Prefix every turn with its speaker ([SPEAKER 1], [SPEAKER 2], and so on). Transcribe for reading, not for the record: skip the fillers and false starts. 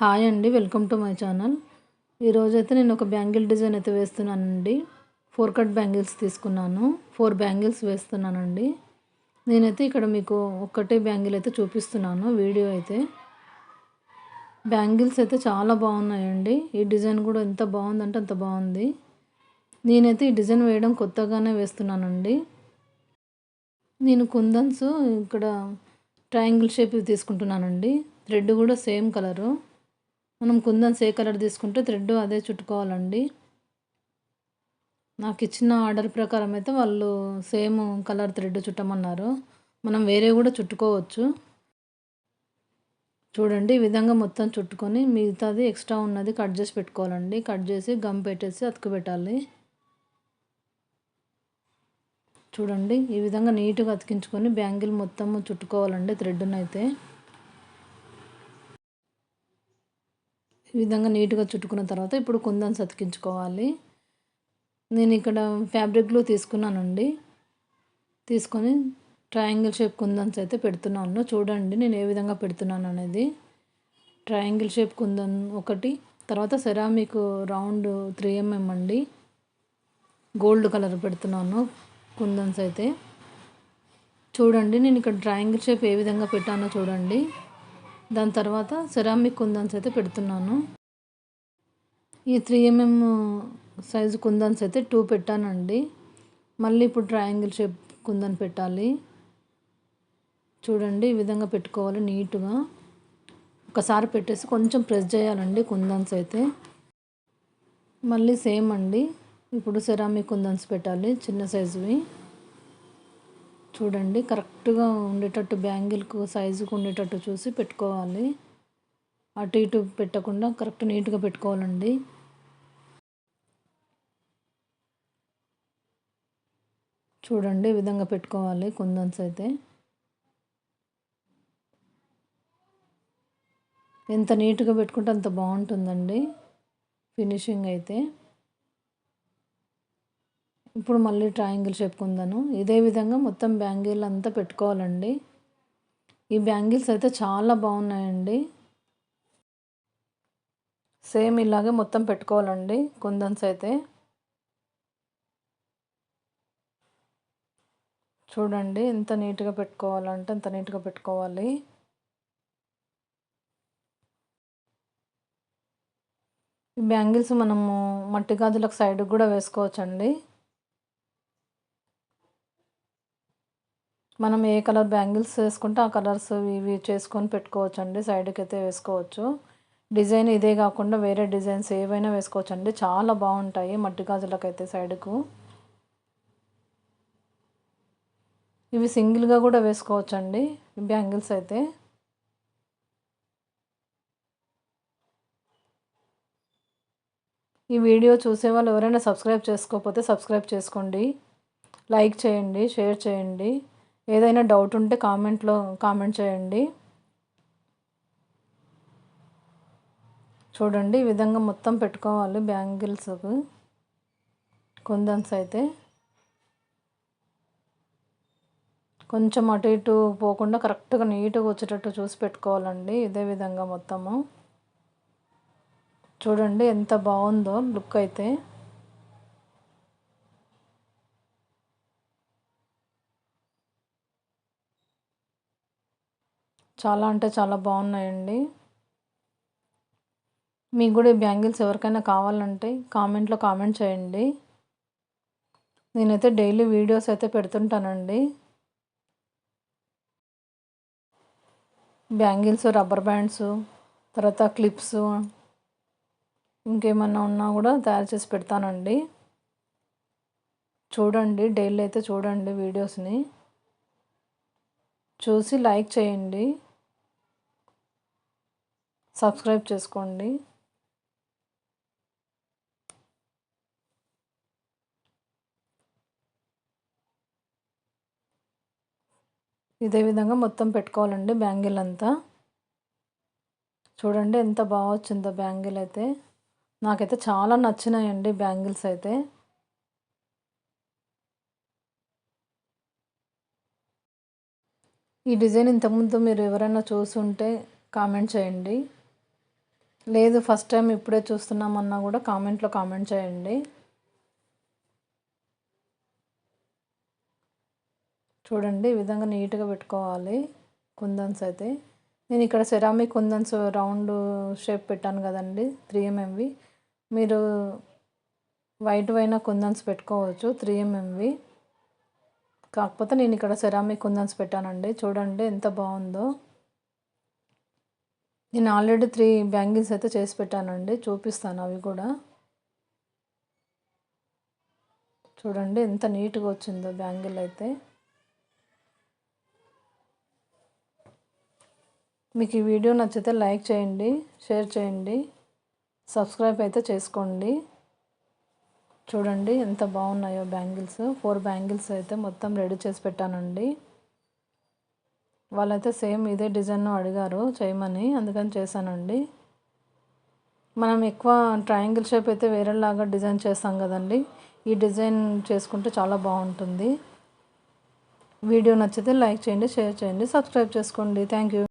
[SPEAKER 1] Hi అండి, welcome to my channel. ఈరోజైతే నేను ఒక బ్యాంగిల్ డిజైన్ అయితే వేస్తున్నానండి. 4 కట్ బ్యాంగిల్స్ తీసుకున్నాను. 4 బ్యాంగిల్స్ వేస్తున్నానండి. నేనైతే ఇక్కడ మీకు ఒక్కటే బ్యాంగిల్ అయితే చూపిస్తున్నాను వీడియో అయితే. బ్యాంగిల్స్ అయితే చాలా బాగున్నాయండి. ఈ డిజైన్ కూడా ఎంత బాగుందంటే అంత బాగుంది. నేనైతే ఈ డిజైన్ వేయడం కొత్తగానే వేస్తున్నానండి. నేను కుందన్స్ ఇక్కడ ట్రయాంగిల్ షేప్ తీసుకుంటున్నానండి. థ్రెడ్ కూడా సేమ్ కలరు. మనం కుందన్స్ ఏ కలర్ తీసుకుంటే థ్రెడ్ అదే చుట్టుకోవాలండి. నాకు ఇచ్చిన ఆర్డర్ ప్రకారం అయితే వాళ్ళు సేమ్ కలర్ థ్రెడ్ చుట్టమన్నారు. మనం వేరే కూడా చుట్టుకోవచ్చు. చూడండి, ఈ విధంగా మొత్తం చుట్టుకొని మిగతాది ఎక్స్ట్రా ఉన్నది కట్ చేసి పెట్టుకోవాలండి. కట్ చేసి గమ్ పెట్టేసి అతుకుపెట్టాలి. చూడండి, ఈ విధంగా నీట్గా అతికించుకొని బ్యాంగిల్ మొత్తం చుట్టుకోవాలండి థ్రెడ్ను అయితే. ఈ విధంగా నీట్గా చుట్టుకున్న తర్వాత ఇప్పుడు కుందన్స్ అతికించుకోవాలి. నేను ఇక్కడ ఫ్యాబ్రిక్ గ్లూ తీసుకున్నానండి. తీసుకొని ట్రయాంగిల్ షేప్ కుందన్స్ అయితే పెడుతున్నాను. చూడండి నేను ఏ విధంగా పెడుతున్నాను అనేది. ట్రయాంగిల్ షేప్ కుందన్ ఒకటి, తర్వాత సెరామిక్ రౌండ్ 3mm అండి, గోల్డ్ కలర్ పెడుతున్నాను కుందన్స్ అయితే. చూడండి నేను ఇక్కడ ట్రయాంగిల్ షేప్ ఏ విధంగా పెట్టానో చూడండి. దాని తర్వాత సెరామిక్ కుందన్స్ అయితే పెడుతున్నాను. ఈ 3mm సైజు కుందన్స్ అయితే 2 పెట్టానండి. మళ్ళీ ఇప్పుడు ట్రయాంగిల్ షేప్ కుందన్ పెట్టాలి. చూడండి, ఈ విధంగా పెట్టుకోవాలి నీట్గా. ఒకసారి పెట్టేసి కొంచెం ప్రెస్ చేయాలండి కుందన్స్ అయితే. మళ్ళీ సేమ్ అండి, ఇప్పుడు సెరామిక్ కుందన్స్ పెట్టాలి చిన్న సైజువి. చూడండి, కరెక్ట్గా ఉండేటట్టు బ్యాంగిల్కు సైజుకు ఉండేటట్టు చూసి పెట్టుకోవాలి. అటు ఇటు పెట్టకుండా కరెక్ట్ నీట్గా పెట్టుకోవాలండి. చూడండి, ఈ విధంగా పెట్టుకోవాలి కుందన్స్ అయితే. ఎంత నీట్గా పెట్టుకుంటే అంత బాగుంటుందండి ఫినిషింగ్ అయితే. ఇప్పుడు మళ్ళీ ట్రయాంగిల్ షేప్ కుందను ఇదే విధంగా మొత్తం బ్యాంగిల్ అంతా పెట్టుకోవాలండి. ఈ బ్యాంగిల్స్ అయితే చాలా బాగున్నాయండి. సేమ్ ఇలాగే మొత్తం పెట్టుకోవాలండి కుందన్స్ అయితే. చూడండి ఎంత నీట్గా పెట్టుకోవాలంటే అంత నీట్గా పెట్టుకోవాలి. ఈ బ్యాంగిల్స్ మనము మట్టి గాజులకు సైడ్కి కూడా వేసుకోవచ్చండి. మనం ఏ కలర్ బ్యాంగిల్స్ వేసుకుంటే ఆ కలర్స్ ఇవి చేసుకొని పెట్టుకోవచ్చండి. సైడ్కి అయితే వేసుకోవచ్చు. డిజైన్ ఇదే కాకుండా వేరే డిజైన్స్ ఏవైనా వేసుకోవచ్చండి. చాలా బాగుంటాయి మట్టి గాజులకు అయితే సైడ్కు. ఇవి సింగిల్గా కూడా వేసుకోవచ్చండి బ్యాంగిల్స్ అయితే. ఈ వీడియో చూసే వాళ్ళు ఎవరైనా సబ్స్క్రైబ్ చేసుకోకపోతే సబ్స్క్రైబ్ చేసుకోండి, లైక్ చేయండి, షేర్ చేయండి. ఏదైనా డౌట్ ఉంటే కామెంట్లో కామెంట్ చేయండి. చూడండి, ఈ విధంగా మొత్తం పెట్టుకోవాలి బ్యాంగిల్స్కు కుందన్స్ అయితే. కొంచెం అటు ఇటు పోకుండా కరెక్ట్గా నీట్గా వచ్చేటట్టు చూసి పెట్టుకోవాలండి. ఇదే విధంగా మొత్తము. చూడండి ఎంత బాగుందో లుక్ అయితే. చాలా అంటే చాలా బాగున్నాయండి. మీకు కూడా ఈ బ్యాంగిల్స్ ఎవరికైనా కావాలంటే కామెంట్లో కామెంట్ చేయండి. నేనైతే డైలీ వీడియోస్ అయితే పెడుతుంటానండి. బ్యాంగిల్స్, రబ్బర్ బ్యాండ్స్, తర్వాత క్లిప్స్, ఇంకేమన్నా ఉన్నా కూడా తయారు చేసి పెడతానండి. చూడండి, డైలీ అయితే చూడండి వీడియోస్ని. చూసి లైక్ చేయండి, సబ్స్క్రైబ్ చేసుకోండి. ఇదే విధంగా మొత్తం పెట్టుకోవాలండి బ్యాంగిల్ అంతా. చూడండి ఎంత బాగా వచ్చిందో బ్యాంగిల్ అయితే. నాకైతే చాలా నచ్చినాయండి బ్యాంగిల్స్ అయితే. ఈ డిజైన్ ఇంతకుముందు మీరు ఎవరైనా చూసుంటే కామెంట్ చేయండి. లేదు ఫస్ట్ టైం ఇప్పుడే చూస్తున్నామన్నా కూడా కామెంట్లో కామెంట్ చేయండి. చూడండి ఈ విధంగా నీట్గా పెట్టుకోవాలి కుందన్స్ అయితే. నేను ఇక్కడ సెరామిక్ కుందన్స్ రౌండ్ షేప్ పెట్టాను కదండి 3mmవి. మీరు వైట్ వైన కుందన్స్ పెట్టుకోవచ్చు 3mmవి. కాకపోతే నేను ఇక్కడ సెరామిక్ కుందన్స్ పెట్టానండి. చూడండి ఎంత బాగుందో. నేను ఆల్రెడీ 3 బ్యాంగిల్స్ అయితే చేసి పెట్టానండి, చూపిస్తాను అవి కూడా. చూడండి ఎంత నీట్గా వచ్చిందో బ్యాంగిల్ అయితే. మీకు ఈ వీడియో నచ్చితే లైక్ చేయండి, షేర్ చేయండి, సబ్స్క్రైబ్ అయితే చేసుకోండి. చూడండి ఎంత బాగున్నాయో బ్యాంగిల్స్. 4 బ్యాంగిల్స్ అయితే మొత్తం రెడీ చేసి పెట్టానండి. వాళ్ళైతే సేమ్ ఇదే డిజైన్ అడిగారు చేయమని, అందుకని చేశానండి. మనం ఎక్కువ ట్రయాంగిల్ షేప్ అయితే వేరేలాగా డిజైన్ చేస్తాం కదండి, ఈ డిజైన్ చేసుకుంటే చాలా బాగుంటుంది. వీడియో నచ్చితే లైక్ చేయండి, షేర్ చేయండి, సబ్స్క్రైబ్ చేసుకోండి. Thank you.